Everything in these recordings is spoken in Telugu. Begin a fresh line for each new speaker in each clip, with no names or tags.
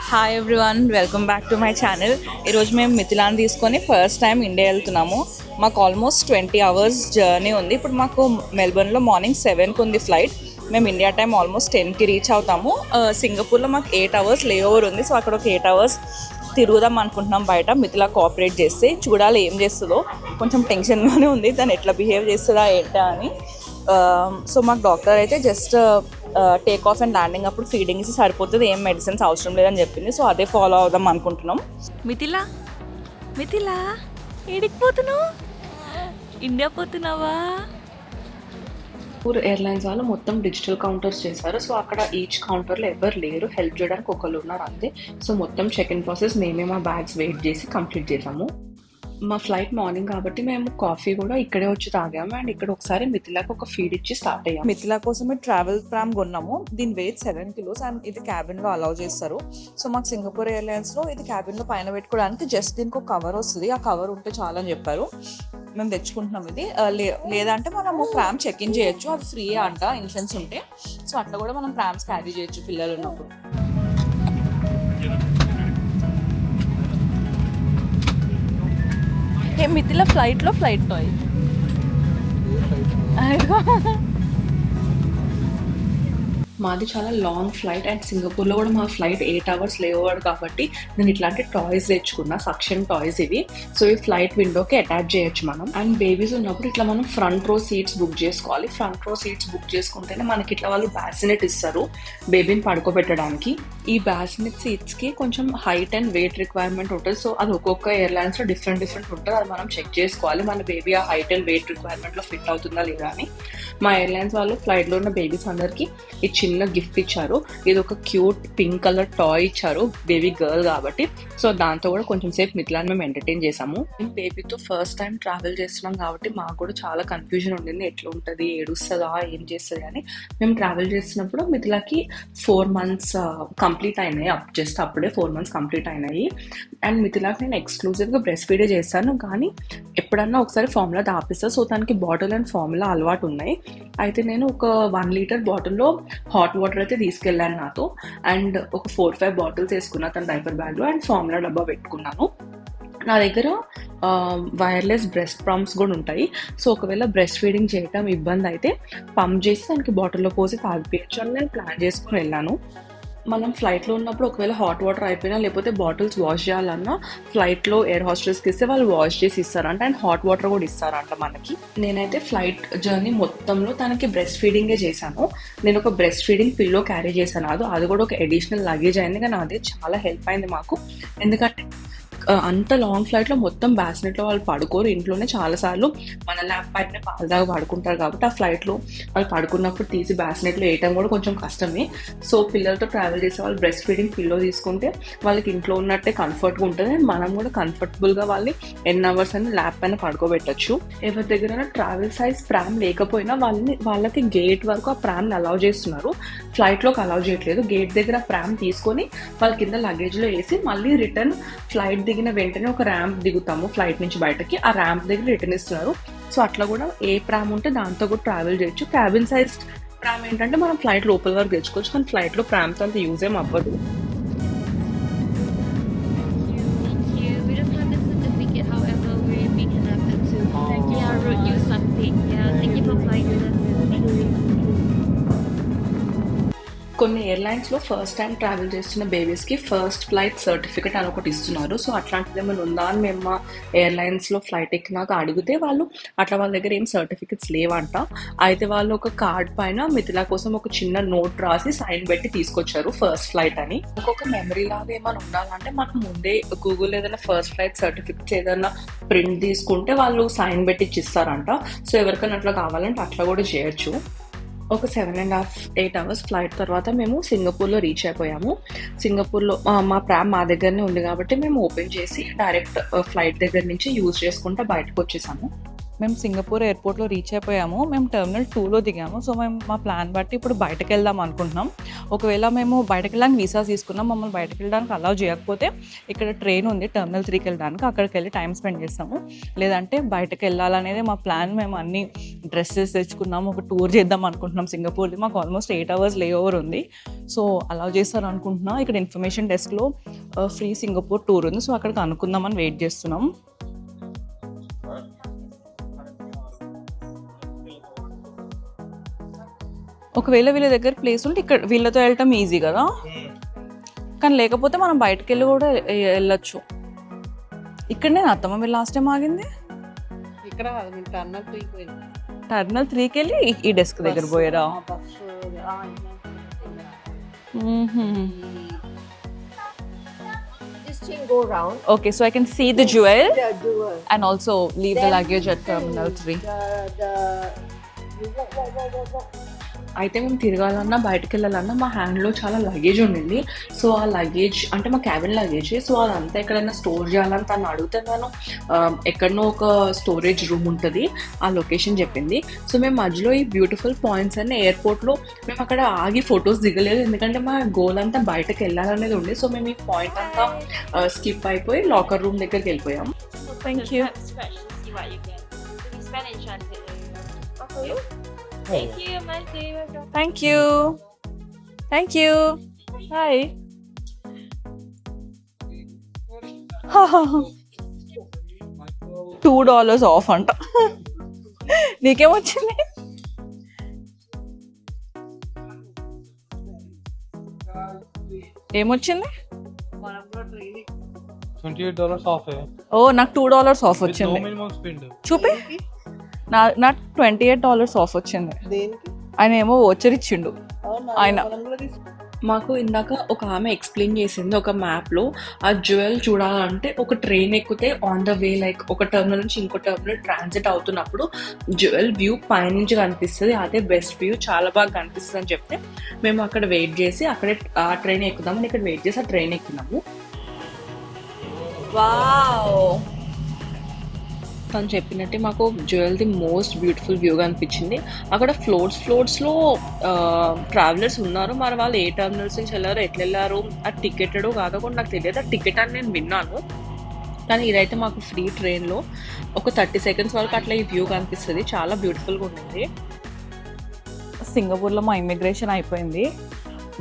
Hi everyone, welcome back to my channel. ఈరోజు మేము మిథిలాన్ తీసుకొని ఫస్ట్ టైం ఇండియా వెళ్తున్నాము. మాకు ఆల్మోస్ట్ 20 hours జర్నీ ఉంది. ఇప్పుడు మాకు మెల్బర్న్లో మార్నింగ్ 7కి ఉంది ఫ్లైట్. మేము ఇండియా టైం ఆల్మోస్ట్ 10కి రీచ్ అవుతాము. సింగపూర్లో మాకు 8 hours లే ఓవర్ ఉంది. సో అక్కడ ఒక 8 hours తిరుగుదాం అనుకుంటున్నాం బయట. మిథిలా కోఆపరేట్ చేస్తే చూడాలి ఏం చేస్తుందో. కొంచెం టెన్షన్గానే ఉంది, తను ఎట్లా బిహేవ్ చేస్తుందా ఏంటా అని. సో మాకు డాక్టర్ అయితే just take off and landing అప్పుడు ఫీడింగ్ ఇస్తే సరిపోతుంది, ఏం మెడిసిన్స్ అవసరం లేదని చెప్పింది. సో అదే ఫాలో అవుదాం అనుకుంటున్నాం. మిథిలా మిథిలా ఏడికి పోతున్నావు? ఇండియా పోతున్నావా?
పూర్ ఎయిర్లైన్స్ వాళ్ళు మొత్తం డిజిటల్ కౌంటర్స్ చేశారు. సో అక్కడ ఈచ్ కౌంటర్లో ఎవరు లేరు, హెల్ప్ చేయడానికి ఒకళ్ళు ఉన్నారు అంతే. సో మొత్తం చెక్ ఇన్ ప్రాసెస్ మేమే మా బ్యాగ్స్ వెయిట్ చేసి కంప్లీట్ చేసాము. మా ఫ్లైట్ మార్నింగ్ కాబట్టి మేము కాఫీ కూడా ఇక్కడే వచ్చి తాగాము. అండ్ ఇక్కడ ఒకసారి మిథిలాకి ఒక ఫీడ్ ఇచ్చి స్టార్ట్ అయ్యాము.
మిథిలా కోసమే ట్రావెల్ ప్రామ్ కొన్నాము. దీని వెయిట్ 7 kilos అండ్ ఇది క్యాబిన్లో అలౌ చేస్తారు. సో మాకు సింగపూర్ ఎయిర్లైన్స్లో ఇది క్యాబిన్లో పైన పెట్టుకోవడానికి జస్ట్ దీనికి ఒక కవర్ వస్తుంది. ఆ కవర్ ఉంటే చాలా అని చెప్పారు. మేము తెచ్చుకుంటున్నాం ఇది. లేదంటే మనము ప్రామ్ చెక్ ఇన్ చేయొచ్చు, అది ఫ్రీ అంట ఇన్ఫెన్స్ ఉంటే. సో అట్లా కూడా మనం ప్రామ్స్ క్యారీ చేయొచ్చు పిల్లలు ఉన్నప్పుడు. ఏ మిథిలా ఫ్లైట్ టాయ్
మాది చాలా లాంగ్ ఫ్లైట్ అండ్ సింగపూర్లో కూడా మా ఫ్లైట్ 8 hours లే ఓవర్ కాబట్టి నేను ఇట్లాంటి టాయ్స్ తెచ్చుకున్నా, సక్షన్ టాయ్స్ ఇవి. సో ఈ ఫ్లైట్ విండోకి అటాచ్ చేయొచ్చు మనం. అండ్ బేబీస్ ఉన్నప్పుడు ఇట్లా మనం ఫ్రంట్ రో సీట్స్ బుక్ చేసుకోవాలి. ఫ్రంట్ రో సీట్స్ బుక్ చేసుకుంటేనే మనకి ఇట్లా వాళ్ళు బాసినెట్ ఇస్తారు బేబీని పడుకోబెట్టడానికి. ఈ బాసినెట్ సీట్స్కి కొంచెం హైట్ అండ్ వెయిట్ రిక్వైర్మెంట్ ఉంటుంది. సో అది ఒక్కొక్క ఎయిర్లైన్స్లో డిఫరెంట్ ఉంటుంది. అది మనం చెక్ చేసుకోవాలి మన బేబీ ఆ హైట్ అండ్ వెయిట్ రిక్వైర్మెంట్లో ఫిట్ అవుతుందా లేదా అని. మా ఎయిర్లైన్స్ వాళ్ళు ఫ్లైట్లో ఉన్న బేబీస్ అందరికీ ఈ చిన్న గిఫ్ట్ ఇచ్చారు. ఇది ఒక క్యూట్ పింక్ కలర్ టాయ్ ఇచ్చారు, బేబీ గర్ల్ కాబట్టి. సో దాంతో కూడా కొంచెం సేపు మిథిలాని మేము ఎంటర్టైన్ చేసాము. మేము బేబీతో ఫస్ట్ టైం ట్రావెల్ చేస్తున్నాం కాబట్టి మాకు కూడా చాలా కన్ఫ్యూజన్ ఉండింది, ఎట్లా ఉంటుంది, ఏడుస్తుందా, ఏం చేస్తుంది అని. మేము ట్రావెల్ చేస్తున్నప్పుడు మిథిలాకి 4 months కంప్లీట్ అయినాయి. జస్ట్ అప్పుడే 4 months కంప్లీట్ అయినాయి. అండ్ మిథిలాకి నేను ఎక్స్క్లూజివ్గా బ్రెస్ట్ ఫీడే చేస్తాను, కానీ ఎప్పుడన్నా ఒకసారి ఫార్ములా తాపిస్తాను. సో తనకి బాటిల్ అండ్ ఫార్ములా అలవాటు ఉన్నాయి. అయితే నేను ఒక 1 liter బాటిల్లో హాట్ వాటర్ అయితే తీసుకెళ్ళాను నాతో. అండ్ ఒక 4-5 bottles వేసుకున్నా తన డైపర్ బ్యాగ్లో. అండ్ ఫార్ములా డబ్బా పెట్టుకున్నాను. నా దగ్గర వైర్లెస్ బ్రెస్ట్ పంప్స్ కూడా ఉంటాయి. సో ఒకవేళ బ్రెస్ట్ ఫీడింగ్ చేయటం ఇబ్బంది అయితే పంప్ చేసి దానికి బాటిల్లో పోసి తాగిపోయచ్చు అని నేను ప్లాన్ చేసుకుని వెళ్ళాను. మనం ఫ్లైట్లో ఉన్నప్పుడు ఒకవేళ హాట్ వాటర్ అయిపోయినా లేకపోతే బాటిల్స్ వాష్ చేయాలన్నా ఫ్లైట్లో ఎయిర్ హోస్టెస్కి ఇస్తే వాళ్ళు వాష్ చేసి ఇస్తారంట. అండ్ హాట్ వాటర్ కూడా ఇస్తారంట మనకి. నేనైతే ఫ్లైట్ జర్నీ మొత్తంలో తనకి బ్రెస్ట్ ఫీడింగే చేశాను. నేను ఒక బ్రెస్ట్ ఫీడింగ్ పిల్లో క్యారీ చేశాను. అది కూడా ఒక అడిషనల్ లగేజ్ అయింది, కానీ అదే చాలా హెల్ప్ అయింది మాకు. ఎందుకంటే అంత లాంగ్ ఫ్లైట్లో మొత్తం బాసినెట్లో వాళ్ళు పడుకోరు. ఇంట్లోనే చాలాసార్లు మన ల్యాప్ పైన పాలు దాకా పడుకుంటారు కాబట్టి ఆ ఫ్లైట్లో వాళ్ళు పడుకున్నప్పుడు తీసి బాసినెట్లో వేయటం కూడా కొంచెం కష్టమే. సో పిల్లలతో ట్రావెల్ చేసే వాళ్ళు బ్రెస్ట్ ఫీడింగ్ పిల్లో తీసుకుంటే వాళ్ళకి ఇంట్లో ఉన్నట్టే కంఫర్ట్గా ఉంటుంది. మనం కూడా కంఫర్టబుల్గా వాళ్ళని ఎన్ని అవర్స్ అని ల్యాప్ పైన పడుకోబెట్టచ్చు. ఎవరి దగ్గర ట్రావెల్ సైజ్ ప్రామ్ లేకపోయినా వాళ్ళకి గేట్ వరకు ఆ ప్రామ్ని అలౌ చేస్తున్నారు. ఫ్లైట్లోకి అలౌ చేయట్లేదు. గేట్ దగ్గర ప్రామ్ తీసుకొని వాళ్ళ కింద లగేజ్లో వేసి మళ్ళీ రిటర్న్ ఫ్లైట్ దిగిన వెంటనే ఒక ర్యాంప్ దిగుతాము ఫ్లైట్ నుంచి బయటకి. ఆ ర్యాంప్ దగ్గర రిటర్న్ ఇస్తున్నారు. సో అట్లా కూడా ఏ ప్రామ్ ఉంటే దాంతో కూడా ట్రావెల్ చేయొచ్చు. క్యాబిన్ సైజ్ ప్రామ్ ఏంటంటే మనం ఫ్లైట్ లోపల వరకు తెచ్చుకోవచ్చు, కానీ ఫ్లైట్లో ప్రామ్తో అంత యూజ్ ఏం అవ్వదు. కొన్ని ఎయిర్లైన్స్లో ఫస్ట్ టైం ట్రావెల్ చేస్తున్న బేబీస్కి ఫస్ట్ ఫ్లైట్ సర్టిఫికేట్ అని ఒకటి ఇస్తున్నారు. సో అట్లాంటిది ఏమైనా ఉందా అని మేము మా ఎయిర్లైన్స్లో ఫ్లైట్ ఎక్కినాక అడిగితే వాళ్ళు అట్లా వాళ్ళ దగ్గర ఏం సర్టిఫికేట్స్ లేవంట. అయితే వాళ్ళు ఒక కార్డ్ పైన మిథిలా కోసం ఒక చిన్న నోట్ రాసి సైన్ పెట్టి తీసుకొచ్చారు ఫస్ట్ ఫ్లైట్ అని. ఇంకొక మెమరీ లాగా ఏమైనా ఉండాలంటే మనం ముందే గూగుల్ ఏదైనా ఫస్ట్ ఫ్లైట్ సర్టిఫికేట్స్ ఏదైనా ప్రింట్ తీసుకుంటే వాళ్ళు సైన్ పెట్టి ఇచ్చిస్తారంట. సో ఎవరికైనా అట్లా కావాలంటే అట్లా కూడా చేయొచ్చు. ఒక 7.5-8 hours ఫ్లైట్ తర్వాత మేము సింగపూర్లో రీచ్ అయిపోయాము. సింగపూర్లో మా ప్రామ్ మా దగ్గరనే ఉంది కాబట్టి మేము ఓపెన్ చేసి డైరెక్ట్ ఫ్లైట్ దగ్గర నుంచి యూజ్ చేసుకుంటూ బయటకు వచ్చేసాము.
మేము సింగపూర్ ఎయిర్పోర్ట్లో రీచ్ అయిపోయాము. మేము టెర్మినల్ 2లో దిగాము. సో మేము మా ప్లాన్ బట్టి ఇప్పుడు బయటకు వెళ్దాం అనుకుంటున్నాం. ఒకవేళ మేము బయటకు వెళ్ళడానికి వీసా తీసుకున్నాం, మమ్మల్ని బయటకు వెళ్ళడానికి అలౌ చేయకపోతే ఇక్కడ ట్రైన్ ఉంది టెర్మినల్ 3కి వెళ్ళడానికి, అక్కడికి వెళ్ళి టైం స్పెండ్ చేస్తాము. లేదంటే బయటకు వెళ్ళాలనేది మా ప్లాన్. మేము అన్ని డ్రెస్సెస్ తెచ్చుకున్నాము, ఒక టూర్ చేద్దాం అనుకుంటున్నాం సింగపూర్ది. మాకు ఆల్మోస్ట్ 8 hours లే ఓవర్ ఉంది. సో అలౌ చేస్తారు అనుకుంటున్నా. ఇక్కడ ఇన్ఫర్మేషన్ డెస్క్లో ఫ్రీ సింగపూర్ టూర్ ఉంది. సో అక్కడికి అనుకుందామని వెయిట్ చేస్తున్నాం. ఒకవేళ వీళ్ళ దగ్గర ప్లేస్ ఉంటే ఇక్కడ వీళ్ళతో వెళ్ళటం ఈజీ కదా, కానీ లేకపోతే మనం బయటకు వెళ్ళి కూడా వెళ్ళొచ్చు. ఇక్కడనే అత్తమ్మ మీరు లాస్ట్ టైం ఆగింది
ఇక్కడ
టర్మినల్ 3కి వెళ్ళి ఈ డెస్క్ దగ్గర పోయారా?
Go round.
Okay, so I can see the jewel
The jewel.
and also leave the luggage at terminal 3.
You walk.
అయితే మేము తిరగాలన్నా బయటకు వెళ్ళాలన్నా మా హ్యాండ్లో చాలా లగేజ్ ఉండింది. సో ఆ లగేజ్ అంటే మా క్యాబిన్ లగేజ్. సో అదంతా ఎక్కడైనా స్టోర్ చేయాలని తను అడిగితే నేను ఎక్కడనో ఒక స్టోరేజ్ రూమ్ ఉంటుంది, ఆ లొకేషన్ చెప్పింది. సో మేము మధ్యలో ఈ బ్యూటిఫుల్ పాయింట్స్ అన్ని ఎయిర్పోర్ట్లో మేము అక్కడ ఆగి ఫొటోస్ దిగలేదు, ఎందుకంటే మా గోల్ అంతా బయటకు వెళ్ళాలనేది ఉంది. సో మేము ఈ పాయింట్ అంతా స్కిప్ అయిపోయి లాకర్ రూమ్ దగ్గరికి వెళ్ళిపోయాం.
Thank you.
Scratch to see what you get. To be spent in transit area. Okay. Thank you, my favorite.
Thank you. Thank you. Hi. $2 of అంట. నీకేమొచ్చింది? ఏమొచ్చింది?
$28 off है.
ఓ నాకు $2 ఆఫ్
With no
వచ్చింది.
minimum spend.
చూపి. నాకు $28 ఆఫ్ వచ్చింది. ఆయన ఏమో వోచర్ ఇచ్చిండు ఆయన.
మాకు ఇందాక ఒక ఆమె ఎక్స్ప్లెయిన్ చేసింది, ఒక మ్యాప్లో ఆ జ్యువెల్ చూడాలంటే ఒక ట్రైన్ ఎక్కితే ఆన్ ద వే లైక్ ఒక టర్మినల్ నుంచి ఇంకో టర్మినల్ ట్రాన్సిట్ అవుతున్నప్పుడు జ్యువెల్ వ్యూ పైనుంచి కనిపిస్తుంది, అదే బెస్ట్ వ్యూ, చాలా బాగా కనిపిస్తుంది అని చెప్తే మేము అక్కడ వెయిట్ చేసి అక్కడే ఆ ట్రైన్ ఎక్కుదామని ఇక్కడ వెయిట్ చేసి ఆ ట్రైన్ ఎక్కినాము.
వావ్.
తను చెప్పినట్టే మాకు జ్యువెల్ది మోస్ట్ బ్యూటిఫుల్ వ్యూగా అనిపించింది. అక్కడ ఫ్లోర్స్లో ట్రావెలర్స్ ఉన్నారు, మరి వాళ్ళు ఏ టర్మినల్స్ నుంచి వెళ్ళారో ఎట్లా వెళ్ళారు, అది టికెటెడో కాదో కూడా నాకు తెలియదు. ఆ టికెట్ అని నేను విన్నాను, కానీ ఇదైతే మాకు ఫ్రీ ట్రైన్లో ఒక 30 seconds వరకు అట్లా ఈ వ్యూ కనిపిస్తుంది. చాలా బ్యూటిఫుల్గా ఉంటుంది.
సింగపూర్లో మా ఇమిగ్రేషన్ అయిపోయింది.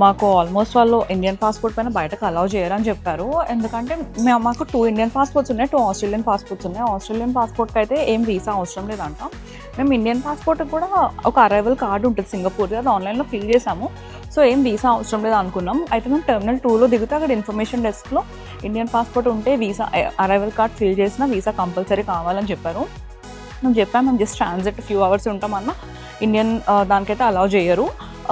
మాకు ఆల్మోస్ట్ వాళ్ళు ఇండియన్ పాస్పోర్ట్ పైన బయటకు అలౌ చేయరని చెప్పారు. ఎందుకంటే మాకు 2 ఇండియన్ పాస్పోర్ట్స్ ఉన్నాయి, 2 ఆస్ట్రేలియన్ పాస్పోర్ట్స్ ఉన్నాయి. ఆస్ట్రేలియన్ పాస్పోర్ట్కి అయితే ఏం వీసా అవసరం లేదంట. మేము ఇండియన్ పాస్పోర్ట్ కూడా ఒక అరైవల్ కార్డు ఉంటుంది సింగపూర్ది, అది ఆన్లైన్లో ఫిల్ చేసాము. సో ఏం వీసా అవసరం లేదు అనుకున్నాం. అయితే మేము టెర్మినల్ 2లో దిగితే అక్కడ ఇన్ఫర్మేషన్ డెస్క్లో ఇండియన్ పాస్పోర్ట్ ఉంటే వీసా అరైవల్ కార్డ్ ఫిల్ చేసిన వీసా కంపల్సరీ కావాలని చెప్పారు. మేము చెప్పాము మేము జస్ట్ ట్రాన్సిట్ ఫ్యూ అవర్స్ ఉంటామన్నా ఇండియన్ దానికైతే అలౌ చేయరు.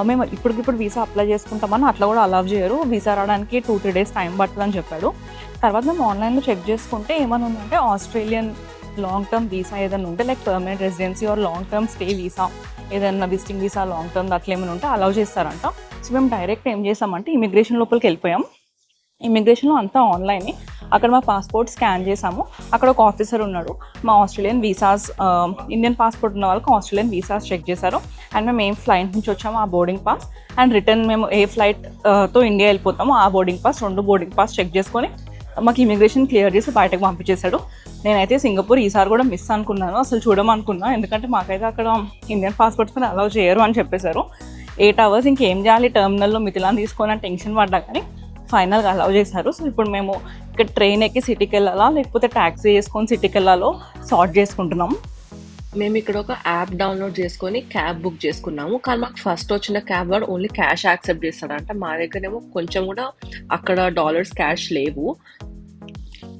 మేము ఇప్పుడు వీసా అప్లై చేసుకుంటామని అట్లా కూడా అలౌ చేయరు. వీసా రావడానికి 2-3 days టైం పడుతుందని చెప్పాడు. తర్వాత మేము ఆన్లైన్లో చెక్ చేసుకుంటే ఏమైనా ఉందంటే ఆస్ట్రేలియన్ లాంగ్ టర్మ్ వీసా ఏదైనా ఉంటే like permanent residency or long term stay visa, ఏదైనా విజిటింగ్ వీసా లాంగ్ టర్మ్ అట్లా ఏమైనా ఉంటే అలౌ చేస్తారంట. సో మేము డైరెక్ట్ ఏం చేసామంటే ఇమిగ్రేషన్ లోపలికి వెళ్ళిపోయాం. ఇమిగ్రేషన్లో అంతా ఆన్లైన్. అక్కడ మా పాస్పోర్ట్ స్కాన్ చేసాము. అక్కడ ఒక ఆఫీసర్ ఉన్నాడు, మా ఆస్ట్రేలియన్ వీసాస్ ఇండియన్ పాస్పోర్ట్ ఉన్న వాళ్ళకి ఆస్ట్రేలియన్ వీసాస్ చెక్ చేశారు. అండ్ మేము ఏం ఫ్లైట్ నుంచి వచ్చామో ఆ బోర్డింగ్ పాస్ అండ్ రిటర్న్ మేము ఏ ఫ్లైట్తో ఇండియా వెళ్ళిపోతామో ఆ boarding pass, 2 boarding pass check చేసుకొని మాకు ఇమిగ్రేషన్ క్లియర్ చేసి బయటకు పంపించేశాడు. నేనైతే సింగపూర్ ఈసారి కూడా మిస్ అనుకున్నాను, అసలు చూడమనుకున్నా, ఎందుకంటే మాకైతే అక్కడ ఇండియన్ పాస్పోర్ట్స్ పైన అలౌ చేయరు అని చెప్పేశారు. 8 hours ఇంకేం చేయాలి టర్మినల్లో మిథిలాన్ తీసుకొని టెన్షన్ పడ్డా, కానీ ఫైనల్గా అలౌ చేశారు. సో ఇప్పుడు మేము ఇక్కడ ట్రైన్ ఎక్కి సిటీకి వెళ్ళాలా లేకపోతే ట్యాక్సీ చేసుకొని సిటీకి వెళ్ళాలో సార్ట్ చేసుకుంటున్నాం.
మేము ఇక్కడ ఒక యాప్ డౌన్లోడ్ చేసుకొని క్యాబ్ బుక్ చేసుకున్నాము. కానీ మాకు ఫస్ట్ వచ్చిన క్యాబ్ వాడు ఓన్లీ క్యాష్ యాక్సెప్ట్ చేస్తాడంట. మా దగ్గరేమో కొంచెం కూడా అక్కడ డాలర్స్ క్యాష్ లేవు.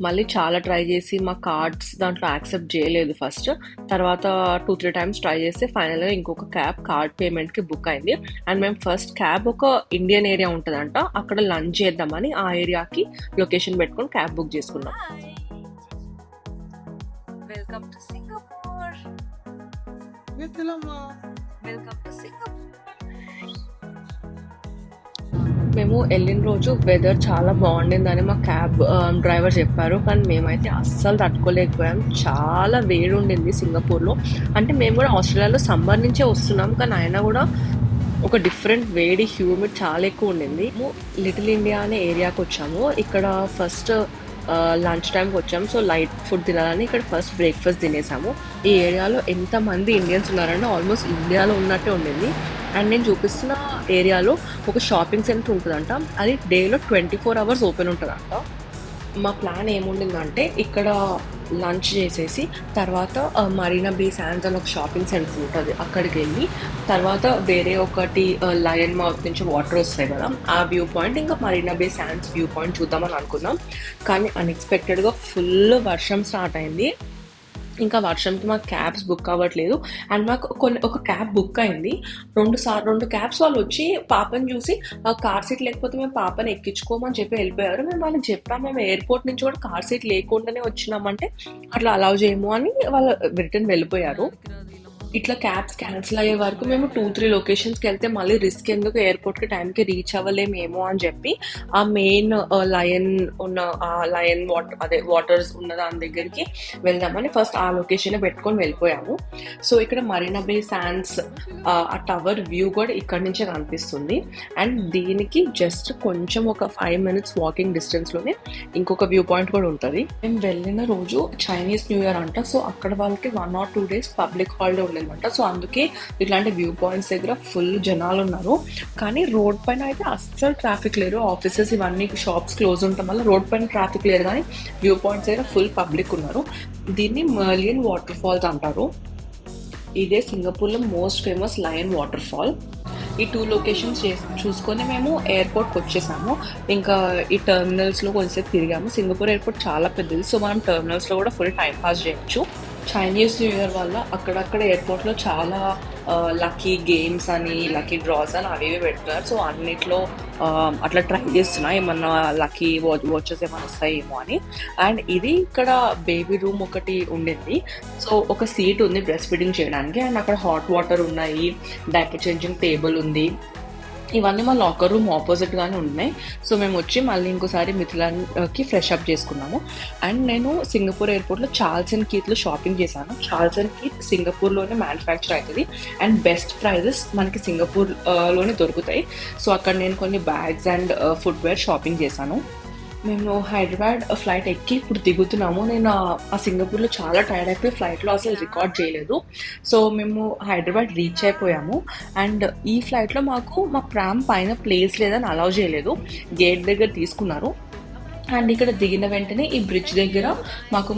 మళ్ళీ చాలా ట్రై చేసి మా కార్డ్స్ దాంట్లో యాక్సెప్ట్ చేయలేదు ఫస్ట్. తర్వాత 2-3 times ట్రై చేస్తే ఫైనల్గా ఇంకొక క్యాబ్ కార్డ్ పేమెంట్కి బుక్ అయింది. అండ్ మేము ఫస్ట్ క్యాబ్ ఒక ఇండియన్ ఏరియా ఉంటుందంట, అక్కడ లంచ్ చేద్దామని ఆ ఏరియాకి లొకేషన్ పెట్టుకొని క్యాబ్ బుక్ చేసుకున్నాం.
Welcome to Singapore. Welcome to Singapore.
మేము వెళ్ళిన రోజు వెదర్ చాలా బాగుండిందని మా క్యాబ్ డ్రైవర్ చెప్పారు, కానీ మేమైతే అస్సలు తట్టుకోలేకపోయాం. చాలా వేడి ఉండింది సింగపూర్లో. అంటే మేము కూడా ఆస్ట్రేలియాలో సమ్మర్ నుంచే వస్తున్నాం, కానీ అయినా కూడా ఒక డిఫరెంట్ వేడి హ్యూమిడ్ చాలా ఎక్కువ ఉండింది. మేము లిటిల్ ఇండియా అనే ఏరియాకి వచ్చాము. ఇక్కడ ఫస్ట్ లంచ్ టైంకి వచ్చాము. సో లైట్ ఫుడ్ తినాలని ఇక్కడ ఫస్ట్ బ్రేక్ఫాస్ట్ తినేసాము. ఈ ఏరియాలో ఎంతమంది ఇండియన్స్ ఉన్నారంటే ఆల్మోస్ట్ ఇండియాలో ఉన్నట్టే ఉండింది. అండ్ నేను చూపిస్తున్న ఏరియాలో ఒక షాపింగ్ సెంటర్ ఉంటుందంట. అది డేలో 24 hours ఓపెన్ ఉంటుందంట. మా ప్లాన్ ఏముండిందంటే ఇక్కడ లంచ్ చేసేసి తర్వాత మరీనా బే శాండ్స్ అని ఒక షాపింగ్ సెంటర్ ఉంటుంది, అక్కడికి వెళ్ళి తర్వాత వేరే ఒకటి లయన్ మౌత్ నుంచి వాటర్ వస్తాయి కదా, ఆ వ్యూ పాయింట్ ఇంకా మరీనా బే శాండ్స్ వ్యూ పాయింట్ చూద్దామని అనుకున్నాం. కానీ అన్ఎక్స్పెక్టెడ్గా ఫుల్ వర్షం స్టార్ట్ అయింది. ఇంకా వర్షంకి మాకు క్యాబ్స్ బుక్ అవ్వట్లేదు. అండ్ మాకు ఒక క్యాబ్ బుక్ అయింది. 2 క్యాబ్స్ వాళ్ళు వచ్చి పాపని చూసి కార్ సీట్ లేకపోతే మేము పాపని ఎక్కించుకోమని చెప్పి వెళ్ళిపోయారు. మేము వాళ్ళకి చెప్పాము మేము ఎయిర్పోర్ట్ నుంచి కూడా కార్ సీట్ లేకుండానే వచ్చినామంటే అట్లా అలౌ చేయము అని వాళ్ళు రిటర్న్ వెళ్ళిపోయారు. ఇట్లా క్యాబ్స్ క్యాన్సిల్ అయ్యే వరకు మేము 2-3 లొకేషన్స్కి వెళ్తే మళ్ళీ రిస్క్ ఎందుకు, ఎయిర్పోర్ట్కి టైంకి రీచ్ అవ్వలేమేమో అని చెప్పి ఆ మెయిన్ లయన్ వాటర్స్ ఉన్న దాని దగ్గరికి వెళ్దామని ఫస్ట్ ఆ లొకేషన్ పెట్టుకొని వెళ్ళిపోయాము. సో ఇక్కడ మరీనా బే శాండ్స్ ఆ టవర్ వ్యూ కూడా ఇక్కడ నుంచే కనిపిస్తుంది. అండ్ దీనికి జస్ట్ కొంచెం ఒక 5 minutes వాకింగ్ డిస్టెన్స్లోనే ఇంకొక వ్యూ పాయింట్ కూడా ఉంటుంది. మేము వెళ్ళిన రోజు చైనీస్ న్యూ ఇయర్ అంట. సో అక్కడ వాళ్ళకి 1 or 2 days పబ్లిక్ హాలిడే ఉండేది. సో అందుకే ఇట్లాంటి వ్యూ పాయింట్స్ దగ్గర ఫుల్ జనాలు ఉన్నారు. కానీ రోడ్ పైన అయితే అస్సలు ట్రాఫిక్ లేరు. ఆఫీసెస్ ఇవన్నీ షాప్స్ క్లోజ్ ఉండటం వల్ల రోడ్ పైన ట్రాఫిక్ లేదు, కానీ వ్యూ పాయింట్స్ దగ్గర ఫుల్ పబ్లిక్ ఉన్నారు. దీన్ని మర్లియన్ వాటర్ ఫాల్స్ అంటారు. ఇదే సింగపూర్లో most famous lion water fall. ఈ 2 లొకేషన్స్ చూసుకొని మేము ఎయిర్పోర్ట్కి వచ్చేసాము. ఇంకా ఈ టెర్మినల్స్లో కొంచెంసేపు తిరిగాము. సింగపూర్ ఎయిర్పోర్ట్ చాలా పెద్దది, సో మనం టెర్మినల్స్లో కూడా ఫుల్ టైం పాస్ చేయొచ్చు. చైనీస్ న్యూ ఇయర్ వల్ల అక్కడక్కడ ఎయిర్పోర్ట్లో చాలా లక్కీ గేమ్స్ అని లక్కీ డ్రాస్ అని అవి పెడుతున్నారు. సో అన్నిట్లో అట్లా ట్రై చేస్తున్నా ఏమన్నా లక్కీ వాచెస్ ఏమైనా వస్తాయేమో అని. అండ్ ఇది ఇక్కడ బేబీ రూమ్ ఒకటి ఉండింది. సో ఒక సీట్ ఉంది బ్రెస్ట్ ఫీడింగ్ చేయడానికి. అండ్ అక్కడ హాట్ వాటర్ ఉన్నాయి, డైపర్ చేంజింగ్ టేబుల్ ఉంది. ఇవన్నీ మా లాకర్ రూమ్ ఆపోజిట్గానే ఉన్నాయి. సో మేము వచ్చి మళ్ళీ ఇంకోసారి మిథిలాన్కి ఫ్రెష్ అప్ చేసుకున్నాము. అండ్ నేను సింగపూర్ ఎయిర్పోర్ట్లో చార్ల్స్ అండ్ కీత్లో షాపింగ్ చేశాను. చార్ల్స్ అండ్ కీత్ సింగపూర్లోనే మ్యానుఫ్యాక్చర్ అవుతుంది అండ్ బెస్ట్ ప్రైజెస్ మనకి సింగపూర్లోనే దొరుకుతాయి. సో అక్కడ నేను కొన్ని బ్యాగ్స్ అండ్ ఫుట్వేర్ షాపింగ్ చేశాను. మేము హైదరాబాద్ ఫ్లైట్ ఎక్కి ఇప్పుడు దిగుతున్నాము. నేను ఆ సింగపూర్లో చాలా టైర్డ్ అయిపోయి ఫ్లైట్లో అసలు రికార్డ్ చేయలేదు. సో మేము హైదరాబాద్ రీచ్ అయిపోయాము. అండ్ ఈ ఫ్లైట్లో మా ప్రామ్ పైన ప్లేస్ లేదని అలౌ చేయలేదు, గేట్ దగ్గర తీసుకున్నారు. అండ్ ఇక్కడ దిగిన వెంటనే ఈ బ్రిడ్జ్ దగ్గర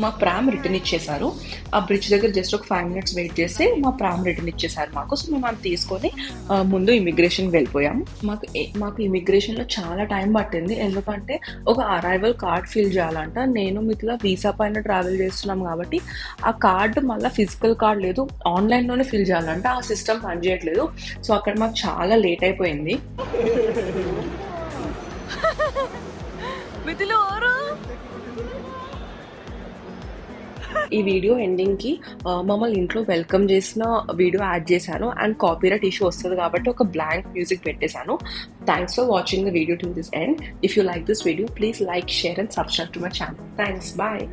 మా ప్రామ్ రిటర్న్ ఇచ్చేసారు. ఆ బ్రిడ్జ్ దగ్గర జస్ట్ ఒక 5 minutes వెయిట్ చేస్తే మా ప్రామ్ రిటర్న్ ఇచ్చేసారు మాకు. సో మేము అది తీసుకొని ముందు ఇమిగ్రేషన్కి వెళ్ళిపోయాం. మాకు ఇమిగ్రేషన్లో చాలా టైం పట్టింది, ఎందుకంటే ఒక అరైవల్ కార్డ్ ఫిల్ చేయాలంట. నేను మిథిలా వీసా పైన ట్రావెల్ చేస్తున్నాం కాబట్టి ఆ కార్డు మళ్ళీ ఫిజికల్ కార్డ్ లేదు, ఆన్లైన్లోనే ఫిల్ చేయాలంట. ఆ సిస్టమ్ పనిచేయట్లేదు. సో అక్కడ మాకు చాలా లేట్ అయిపోయింది. ఈ వీడియో ఎండింగ్కి మమ్మల్ని ఇంట్లో వెల్కమ్ చేసిన వీడియో యాడ్ చేశాను. అండ్ కాపీరైట్ ఇష్యూ వస్తుంది కాబట్టి ఒక బ్లాంక్ మ్యూజిక్ పెట్టేశాను. Thanks for watching the video to this end. If you like this video please like, share and subscribe to my channel. Thanks, bye.